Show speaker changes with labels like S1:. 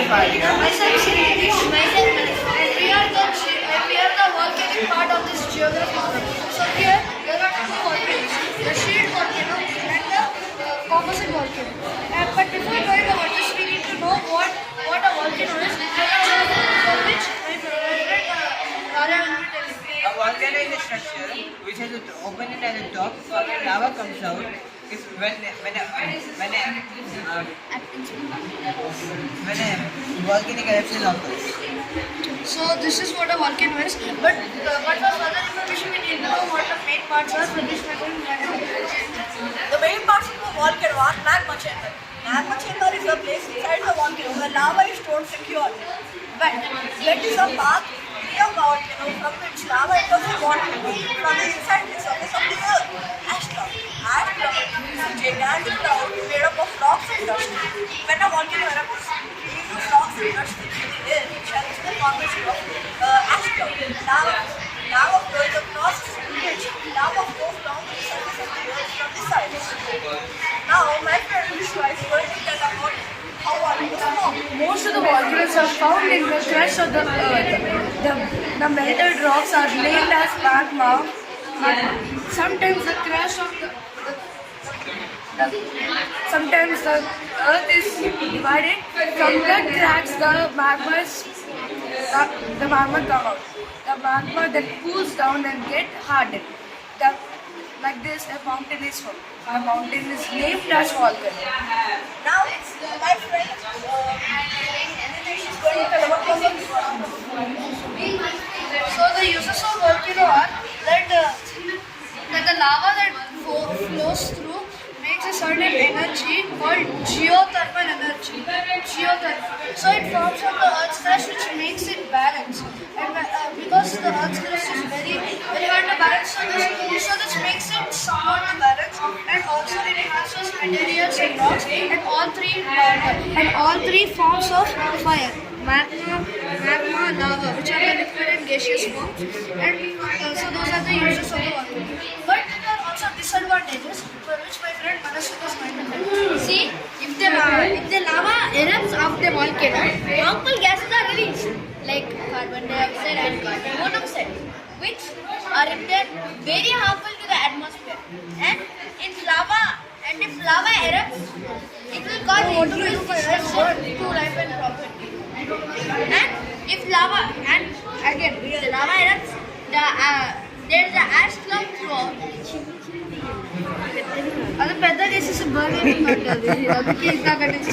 S1: Myself Srinidhi. Myself Melissa. And we are the volcanic part of this geography. So here there are two volcanoes, the shield volcano and the composite volcano. But before going about this, we need to know what a volcano is, for which my friend Rara will be telling me.
S2: A volcano is a structure which has an opening at the top. Lava comes out. Is when a volcanic eruption occurs.
S1: So this is what a volcano is. But for further information, we need to know what the main parts are. For this, we are going to
S3: The main parts of a volcano are magma chamber. Magma chamber is a place inside the volcano where lava is stored securely. But there is a path near the volcano from which lava enters the volcano from the inside the surface of the earth. Ash cloud. Ash cloud is a gigantic cloud made up of rocks and dust. When a volcano erupts, these rocks and dust in the air which helps the formation of ash cloud. Lava flows across the edge. Lava flows down to the surface of the earth from the sides. Now, my friend Vishwa is going to tell about how volcanoes form.
S4: Most of the volcanoes are found in the crust of the earth. The melted rocks are named as magma. Sometimes the crust of sometimes the earth is divided. From the cracks, the magma come out. The magma then cools down and get hardened. Like this, a mountain is formed. A mountain is named as volcano.
S3: Now, my friend Nilesh is going to tell about volcanoes.
S1: So the uses of volcano are that the lava that flows through makes a certain energy called geothermal energy. So it forms from the Earth's crust, which makes it balance. And because the Earth's crust is very hard to balance, so this makes it somewhat to balance. And also it transfers materials and rocks, and all three forms of fire. Magma, lava, which are the liquid and gaseous forms, and so those are the uses of the volcano. But there are also disadvantages for which my friend Manaswit is going to tell.
S5: See, if the lava erupts off the volcano, harmful gases are released, like carbon dioxide and carbon monoxide, which are in turn very harmful to the atmosphere. And if lava erupts, it will cause increased destruction to life and property. And if lava, and again, if the lava erupts, there is an ash cloud throughout.
S1: ಅದು ಪೆದ್ದ cases burning ಮಾಡ್ತಾರೆ ಅದಕ್ಕೆ ಇದಾಗತ್ತೆ